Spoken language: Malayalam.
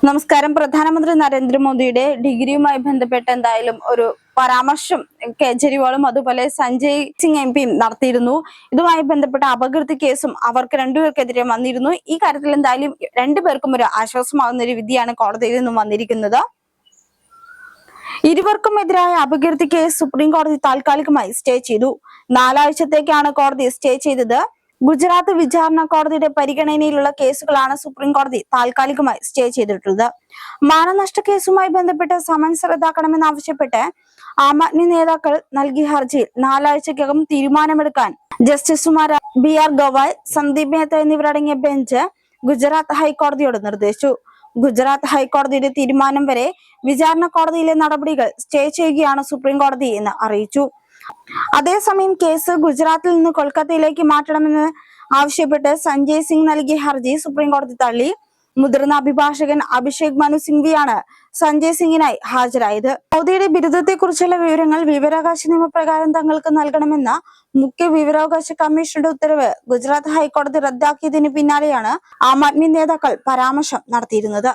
നമസ്കാരം. പ്രധാനമന്ത്രി നരേന്ദ്രമോദിയുടെ ഡിഗ്രിയുമായി ബന്ധപ്പെട്ട് എന്തായാലും ഒരു പരാമർശം കേജ്രിവാളും അതുപോലെ സഞ്ജയ് സിംഗ് എംപിയും നടത്തിയിരുന്നു. ഇതുമായി ബന്ധപ്പെട്ട അപകീർത്തി കേസും അവർക്ക് രണ്ടുപേർക്കെതിരെ വന്നിരുന്നു. ഈ കാര്യത്തിൽ എന്തായാലും രണ്ടുപേർക്കും ഒരു ആശ്വാസമാകുന്ന ഒരു വിധിയാണ് കോടതിയിൽ നിന്നും വന്നിരിക്കുന്നത്. ഇരുവർക്കും എതിരായ അപകീർത്തി കേസ് സുപ്രീം കോടതി താൽക്കാലികമായി സ്റ്റേ ചെയ്തു. 4 ആഴ്ചത്തേക്കാണ് കോടതി സ്റ്റേ ചെയ്തത്. ഗുജറാത്ത് വിചാരണ കോടതിയുടെ പരിഗണനയിലുള്ള കേസുകളാണ് സുപ്രീം കോടതി താൽക്കാലികമായി സ്റ്റേ ചെയ്തിട്ടുള്ളത്. മാനനഷ്ട കേസുമായി ബന്ധപ്പെട്ട് സമൻസ് റദ്ദാക്കണമെന്നാവശ്യപ്പെട്ട് ആം ആദ്മി നേതാക്കൾ നൽകിയ ഹർജിയിൽ 4 ആഴ്ചക്കകം തീരുമാനമെടുക്കാൻ ജസ്റ്റിസുമാർ BR ഗവായ്, സന്ദീപ് മേത്ത എന്നിവരടങ്ങിയ ബെഞ്ച് ഗുജറാത്ത് ഹൈക്കോടതിയോട് നിർദ്ദേശിച്ചു. ഗുജറാത്ത് ഹൈക്കോടതിയുടെ തീരുമാനം വരെ വിചാരണ കോടതിയിലെ നടപടികൾ സ്റ്റേ ചെയ്യുകയാണ് സുപ്രീം കോടതി എന്ന് അറിയിച്ചു. അതേസമയം കേസ് ഗുജറാത്തിൽ നിന്ന് കൊൽക്കത്തയിലേക്ക് മാറ്റണമെന്ന് ആവശ്യപ്പെട്ട് സഞ്ജയ് സിംഗ് നൽകിയ ഹർജി സുപ്രീം കോടതി തള്ളി. മുതിർന്ന അഭിഭാഷകൻ അഭിഷേക് മനു സിംഗ്വിയാണ് സഞ്ജയ് സിംഗിനായി ഹാജരായത്. മോദിയുടെ ബിരുദത്തെക്കുറിച്ചുള്ള വിവരങ്ങൾ വിവരാവകാശ നിയമപ്രകാരം തങ്ങൾക്ക് നൽകണമെന്ന മുഖ്യ വിവരാവകാശ കമ്മീഷന്റെ ഉത്തരവ് ഗുജറാത്ത് ഹൈക്കോടതി റദ്ദാക്കിയതിന് പിന്നാലെയാണ് ആം ആദ്മി നേതാക്കൾ പരാമർശം നടത്തിയിരുന്നത്.